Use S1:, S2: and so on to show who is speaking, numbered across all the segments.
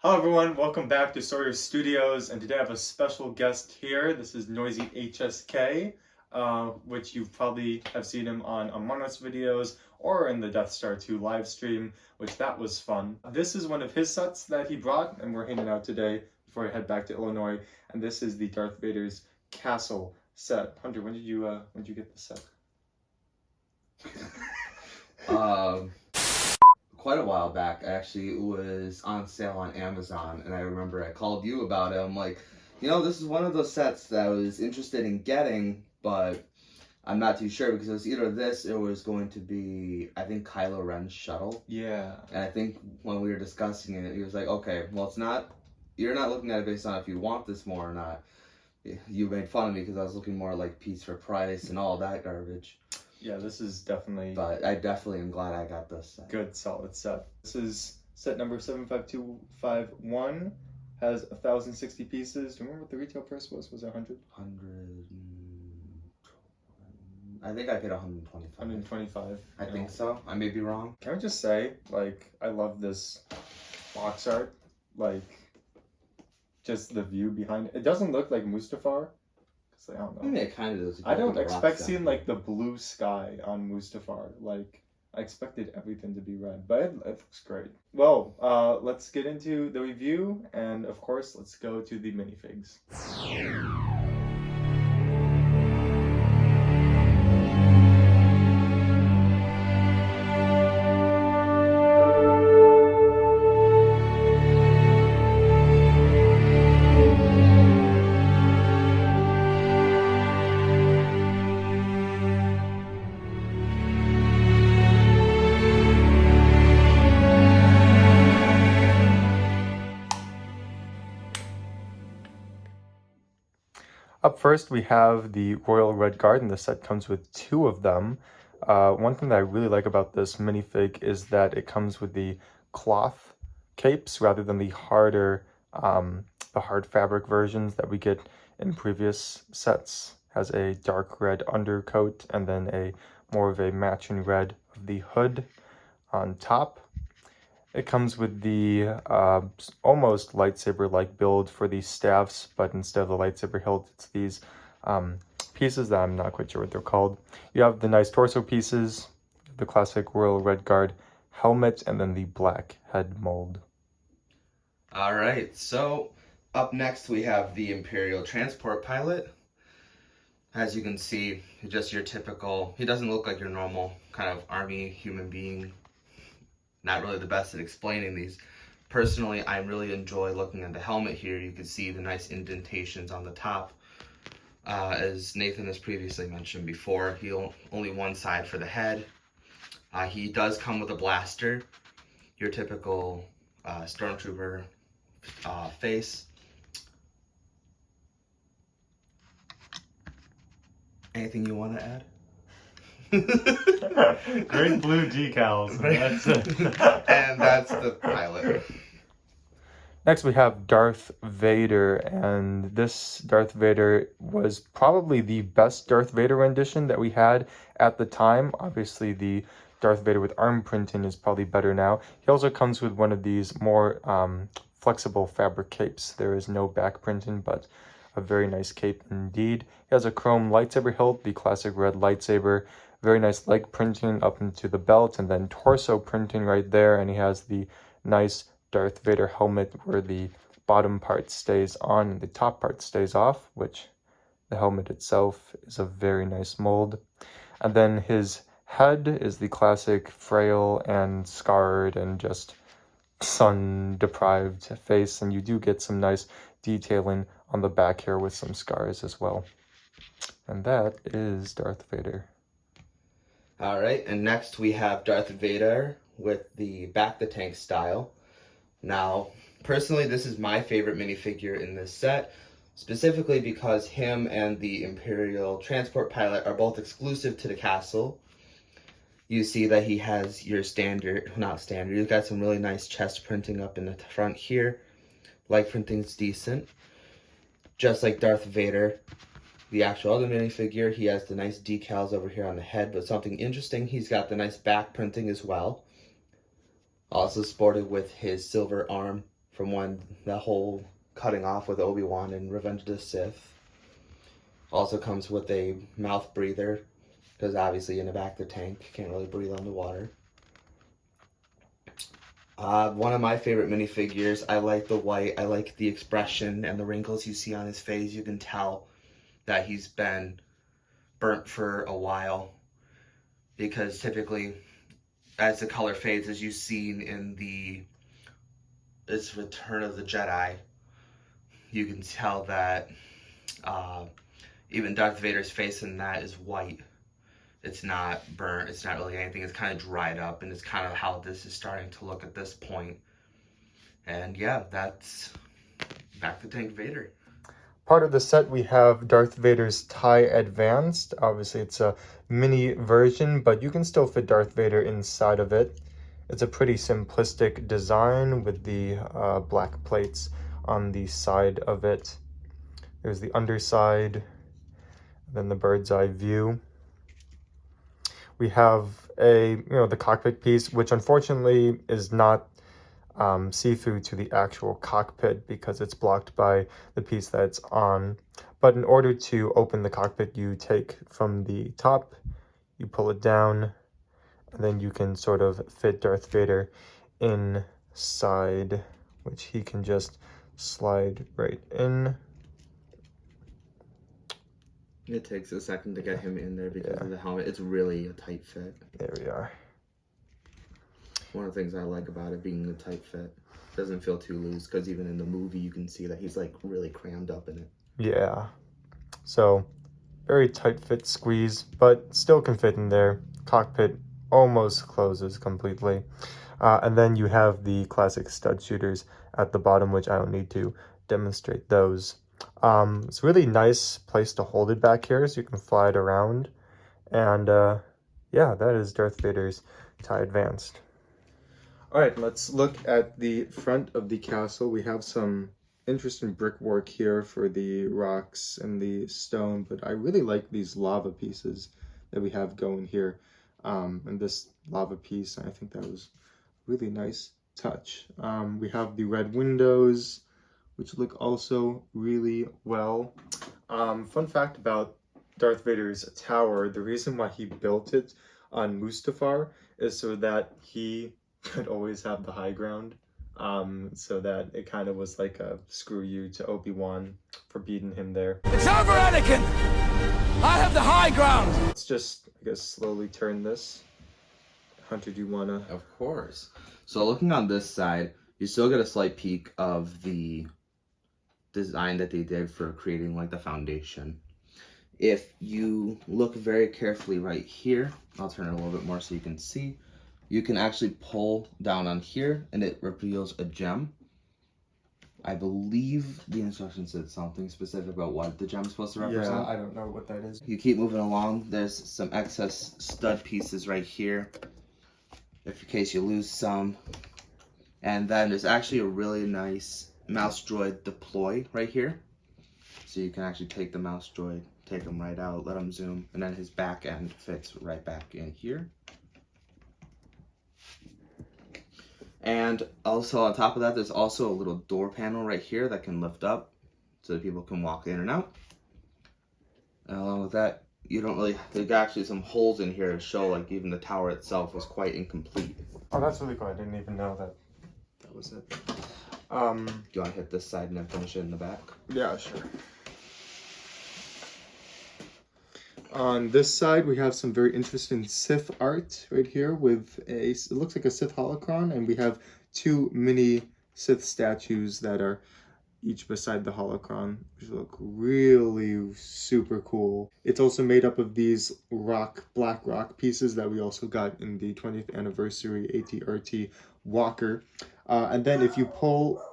S1: Hello everyone, welcome back to Sawyer Studios, and today I have a special guest here. This is Noisy HSK, which you probably have seen him on Among Us videos or in the Death Star 2 live stream, which that was fun. This is one of his sets that he brought, and we're handing out today before I head back to Illinois, and this is the Darth Vader's Castle set. Hunter, when did you get this set?
S2: Quite a while back. Actually, it was on sale on Amazon, and I remember I called you about it. I'm like, this is one of those sets that I was interested in getting, but I'm not too sure because it was either this or it was going to be, I think, Kylo Ren's shuttle.
S1: Yeah.
S2: And I think when we were discussing it, he was like, okay, well, it's not, you're not looking at it based on if you want this more or not. You made fun of me because I was looking more like piece for price and all that garbage.
S1: Yeah, this is definitely...
S2: But I definitely am glad I got this set.
S1: Good, solid set. This is set number 75251. Has 1,060 pieces. Do you remember what the retail price was? Was it 100?
S2: 100. I think I paid 125.
S1: 125.
S2: I think so. I may be wrong.
S1: Can I just say, I love this box art. Just the view behind it. It doesn't look like Mustafar. I don't know.
S2: I mean, it kind of does.
S1: I don't expect seeing the blue sky on Mustafar. I expected everything to be red, but it looks great. Well, let's get into the review, and of course, let's go to the minifigs. Up first, we have the Royal Red Guard, and the set comes with two of them. One thing that I really like about this minifig is that it comes with the cloth capes rather than the hard fabric versions that we get in previous sets. Has a dark red undercoat and then a more of a matching red of the hood on top. It comes with the almost lightsaber-like build for the staffs, but instead of the lightsaber hilt, it's these pieces that I'm not quite sure what they're called. You have the nice torso pieces, the classic Royal Red Guard helmet, and then the black head mold.
S2: All right, so up next we have the Imperial Transport Pilot. As you can see, just your typical, he doesn't look like your normal kind of army human being. Not really the best at explaining these. Personally, I really enjoy looking at the helmet here. You can see the nice indentations on the top. As Nathan has previously mentioned before, only one side for the head. He does come with a blaster, your typical stormtrooper face. Anything you want to add?
S1: Great blue decals.
S2: And that's the pilot.
S1: Next we have Darth Vader, and this Darth Vader was probably the best Darth Vader rendition that we had at the time. Obviously the Darth Vader with arm printing is probably better now. He also comes with one of these more flexible fabric capes. There is no back printing, but a very nice cape indeed. He has a chrome lightsaber hilt, the classic red lightsaber. Very nice leg printing up into the belt, and then torso printing right there. And he has the nice Darth Vader helmet where the bottom part stays on and the top part stays off, which the helmet itself is a very nice mold. And then his head is the classic frail and scarred and just sun-deprived face, and you do get some nice detailing on the back here with some scars as well. And that is Darth Vader.
S2: All right, and next we have Darth Vader with the Back the Tank style. Now, personally, this is my favorite minifigure in this set, specifically because him and the Imperial Transport Pilot are both exclusive to the castle. You see that he has your standard, not standard, he's got some really nice chest printing up in the front here. Leg printing's decent. Just like Darth Vader, the actual other minifigure, he has the nice decals over here on the head, but something interesting, he's got the nice back printing as well. Also sported with his silver arm from when the whole cutting off with Obi-Wan in Revenge of the Sith. Also comes with a mouth breather, because obviously in the back of the tank, you can't really breathe underwater. One of my favorite minifigures. I like the white. I like the expression and the wrinkles you see on his face. You can tell that he's been burnt for a while, because typically as the color fades, as you've seen in it's Return of the Jedi, you can tell that even Darth Vader's face in that is white. It's not burnt, it's not really anything, it's kind of dried up, and it's kind of how this is starting to look at this point. And yeah, that's Back to Tank Vader.
S1: Part of the set, we have Darth Vader's TIE Advanced. Obviously, it's a mini version, but you can still fit Darth Vader inside of it. It's a pretty simplistic design with the black plates on the side of it. There's the underside, then the bird's eye view. We have the cockpit piece, which unfortunately is not see-through to the actual cockpit because it's blocked by the piece that it's on. But in order to open the cockpit, you take from the top, you pull it down, and then you can sort of fit Darth Vader inside, which he can just slide right in.
S2: It takes a second to get him in there because of the helmet. It's really a tight fit.
S1: There we are.
S2: One of the things I like about it being a tight fit. Doesn't feel too loose, because even in the movie you can see that he's like really crammed up in it.
S1: Yeah. So very tight fit squeeze, but still can fit in there. Cockpit almost closes completely. And then you have the classic stud shooters at the bottom, which I don't need to demonstrate those. It's a really nice place to hold it back here, so you can fly it around. And yeah, that is Darth Vader's TIE Advanced. All right, let's look at the front of the castle. We have some interesting brickwork here for the rocks and the stone, but I really like these lava pieces that we have going here. And this lava piece, I think that was a really nice touch. We have the red windows, which look also really well. Fun fact about Darth Vader's tower, the reason why he built it on Mustafar is so that he could always have the high ground. So that it kind of was like a screw you to Obi-Wan for beating him there.
S3: It's over, Anakin! I have the high ground!
S1: Let's just, I guess, slowly turn this. Hunter, do you wanna?
S2: Of course. So looking on this side, you still get a slight peek of the design that they did for creating like the foundation. If you look very carefully right here, I'll turn it a little bit more so you can see, you can actually pull down on here and it reveals a gem. I believe the instructions said something specific about what the gem's supposed to represent.
S1: Yeah, I don't know what that is.
S2: You keep moving along, there's some excess stud pieces right here, if in case you lose some. And then there's actually a really nice mouse droid deploy right here. So you can actually take the mouse droid, take him right out, let him zoom, and then his back end fits right back in here. And also on top of that, there's also a little door panel right here that can lift up so that people can walk in and out. And along with that, you don't really, there's actually some holes in here to show like even the tower itself was quite incomplete.
S1: Oh, that's really cool. I didn't even know that was it.
S2: Do you want to hit this side and then finish it in the back?
S1: Yeah, sure. On this side, we have some very interesting Sith art right here with it looks like a Sith holocron, and we have two mini Sith statues that are each beside the holocron, which look really super cool. It's also made up of these black rock pieces that we also got in the 20th anniversary AT-RT Walker. And then if you pull...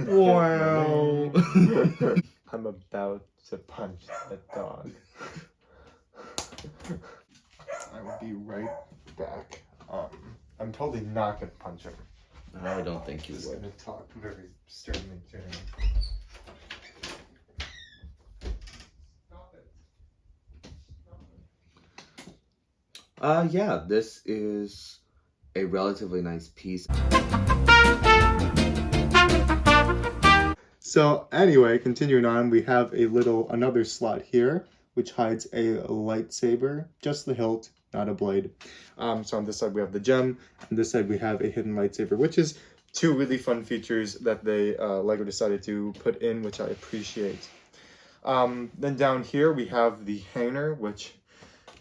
S2: Wow.
S1: I'm about to punch the dog. I will be right back. I'm totally not gonna punch him.
S2: I don't think you
S1: Just
S2: would.
S1: gonna talk very sternly to him.
S2: Yeah, this is a relatively nice piece.
S1: So anyway, continuing on, we have another slot here, which hides a lightsaber, just the hilt, not a blade. So on this side we have the gem, on this side we have a hidden lightsaber, which is two really fun features that they LEGO decided to put in, which I appreciate. Then down here we have the hanger, which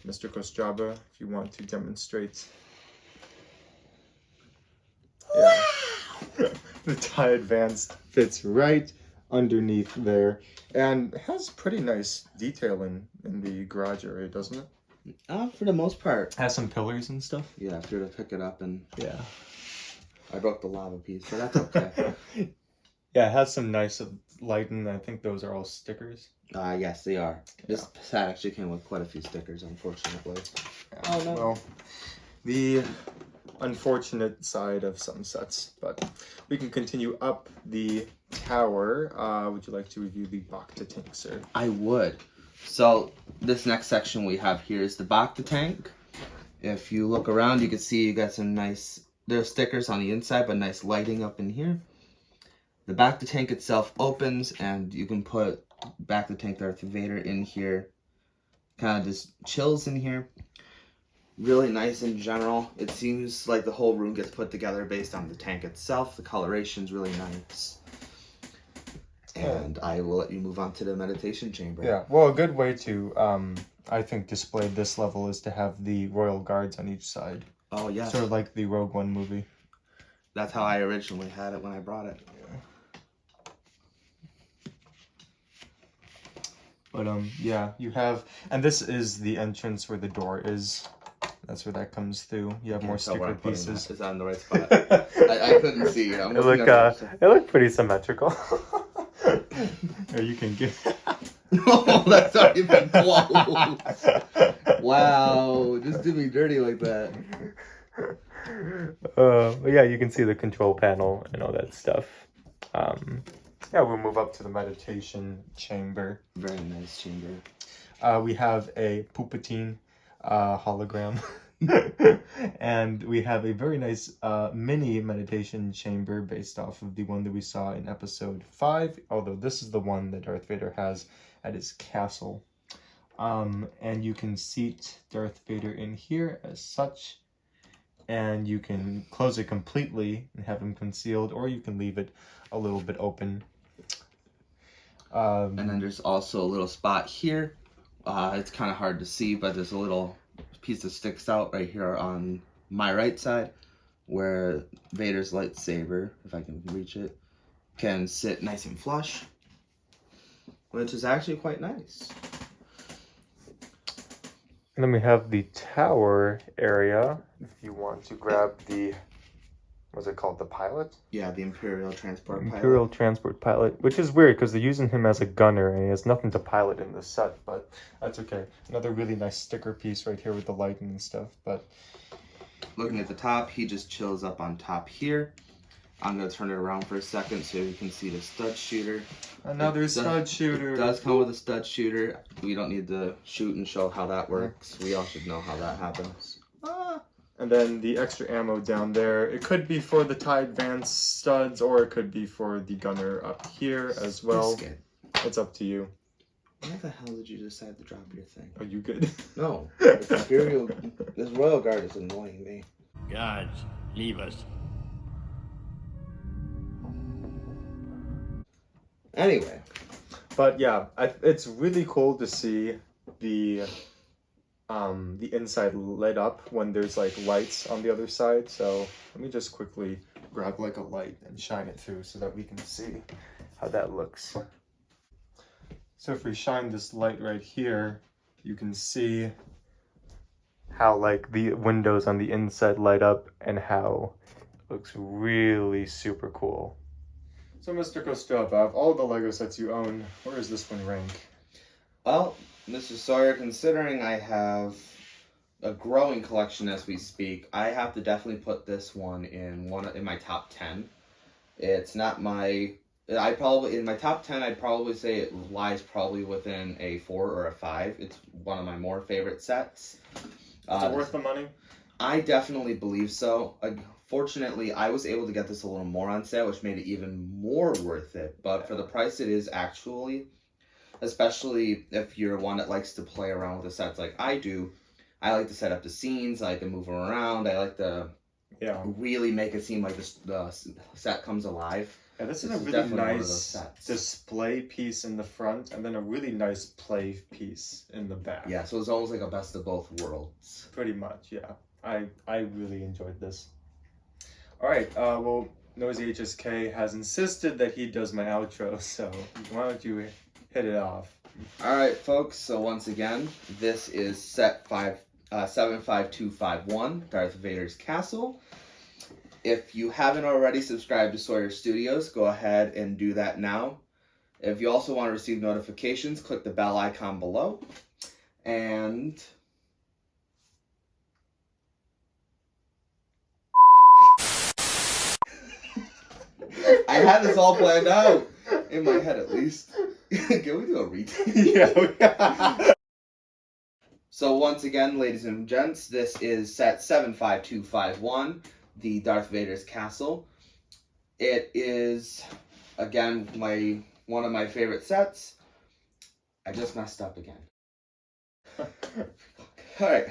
S1: Mr. Kostraba, if you want to demonstrate. Yeah. The TIE Advanced fits right underneath there and has pretty nice detailing in the garage area, doesn't it?
S2: For the most part.
S1: Has some pillars and stuff.
S2: Yeah, if you're to pick it up and...
S1: Yeah.
S2: I broke the lava piece, but that's okay.
S1: Yeah, it has some nice lighting. I think those are all stickers.
S2: Yes, they are. This set actually came with quite a few stickers, unfortunately.
S1: Yeah.
S2: Oh, no.
S1: Well, the unfortunate side of some sets, but we can continue up the tower. Would you like to review the Bacta tank, sir?
S2: I would. So, this next section we have here is the Bacta tank. If you look around, you can see you got some nice... There's stickers on the inside, but nice lighting up in here. The Bacta tank itself opens, and you can put Bacta tank Darth Vader in here. Kind of just chills in here. Really nice in general. It seems like the whole room gets put together based on the tank itself. The coloration's really nice. And I will let you move on to the meditation chamber.
S1: Yeah, well, a good way to, I think, display this level is to have the Royal Guards on each side.
S2: Oh, yeah.
S1: Sort of like the Rogue One movie.
S2: That's how I originally had it when I brought it.
S1: But yeah, you have, and this is the entrance where the door is. That's where that comes through. You have more sticker pieces.
S2: Is that in the right spot? I couldn't see it.
S1: It look pretty symmetrical. Or you can get.
S2: Oh, that's not even close. Wow, just do me dirty like that.
S1: But yeah, you can see the control panel and all that stuff. Yeah, we'll move up to the meditation chamber.
S2: Very nice chamber.
S1: We have a Palpatine hologram. And we have a very nice mini meditation chamber based off of the one that we saw in episode 5, although this is the one that Darth Vader has at his castle. And you can seat Darth Vader in here as such, and you can close it completely and have him concealed, or you can leave it a little bit open.
S2: And then there's also a little spot here. It's kind of hard to see, but there's a little piece that sticks out right here on my right side where Vader's lightsaber, if I can reach it, can sit nice and flush, which is actually quite nice.
S1: And then we have the tower area. If you want to grab the, what's it called, the pilot?
S2: Yeah, the Imperial Transport Pilot.
S1: Imperial Transport Pilot, which is weird because they're using him as a gunner and he has nothing to pilot in this set, but that's okay. Another really nice sticker piece right here with the lighting and stuff, but...
S2: Looking at the top, he just chills up on top here. I'm going to turn it around for a second so you can see the stud shooter.
S1: Another stud shooter.
S2: It does come with a stud shooter. We don't need to shoot and show how that works. We all should know how that happens.
S1: And then the extra ammo down there. It could be for the TIE Advanced studs, or it could be for the gunner up here as well.
S2: Biscuit.
S1: It's up to you.
S2: Why the hell did you decide to drop your thing?
S1: Are you good?
S2: No. This Imperial... This Royal Guard is annoying me.
S3: Guards, leave us.
S2: Anyway.
S1: But yeah, it's really cool to see the inside lit up when there's like lights on the other side. So let me just quickly grab like a light and shine it through so that we can see how that looks. So if we shine this light right here, you can see how like the windows on the inside light up and how it looks really super cool. So Mr. Kostraba, of all the LEGO sets you own, where does this one rank?
S2: Well, Mr. Sawyer, considering I have a growing collection as we speak, I have to definitely put this one in my top 10. It's not my... in my top 10, I'd probably say it lies probably within a 4 or a 5. It's one of my more favorite sets.
S1: Is it worth the money?
S2: I definitely believe so. Fortunately, I was able to get this a little more on sale, which made it even more worth it. But for the price it is actually, especially if you're one that likes to play around with the sets like I do, I like to set up the scenes, I like to move them around, I like to really make it seem like the set comes alive.
S1: Yeah, this is a
S2: This is
S1: really
S2: definitely one of those
S1: nice
S2: sets.
S1: display piece in the front, and then a really nice play piece in the back.
S2: Yeah, so it's almost like a best of both worlds.
S1: Pretty much, yeah. I really enjoyed this. All right, well, Noisy HSK has insisted that he does my outro, so why don't you hit it off?
S2: All right, folks. So once again, this is set 75251, Darth Vader's Castle. If you haven't already subscribed to Sawyer Studios, go ahead and do that now. If you also want to receive notifications, click the bell icon below. And I had this all planned out in my head, at least. Can we do a retake?
S1: Yeah.
S2: So once again, ladies and gents, this is set 75251, the Darth Vader's Castle. It is, again, one of my favorite sets. I just messed up again. Alright.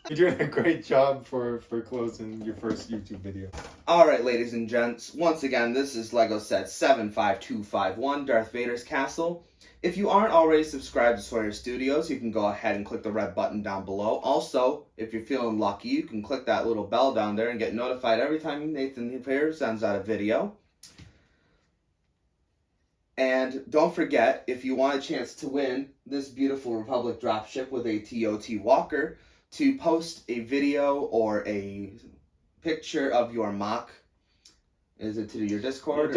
S1: You're doing a great job for closing your first YouTube video.
S2: Alright, ladies and gents, once again, this is LEGO set 75251, Darth Vader's Castle. If you aren't already subscribed to Sawyer Studios, you can go ahead and click the red button down below. Also, if you're feeling lucky, you can click that little bell down there and get notified every time Nathan here sends out a video. And don't forget, if you want a chance to win this beautiful Republic dropship with a TOT Walker, to post a video or a picture of your mock. Is it to your Discord?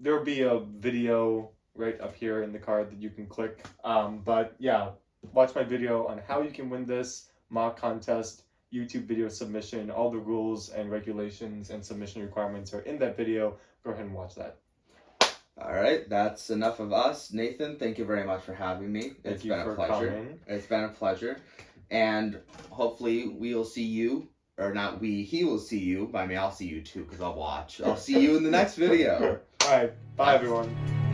S1: There'll be a video right up here in the card that you can click. But yeah, watch my video on how you can win this mock contest, YouTube video submission. All the rules and regulations and submission requirements are in that video. Go ahead and watch that.
S2: All right, that's enough of us. Nathan, thank you very much for having me. It's been a pleasure.
S1: Coming.
S2: It's been a pleasure. And hopefully we'll see you, or not we, he will see you. By me, I'll see you too, because I'll watch. I'll see you in the next video.
S1: All right, bye everyone.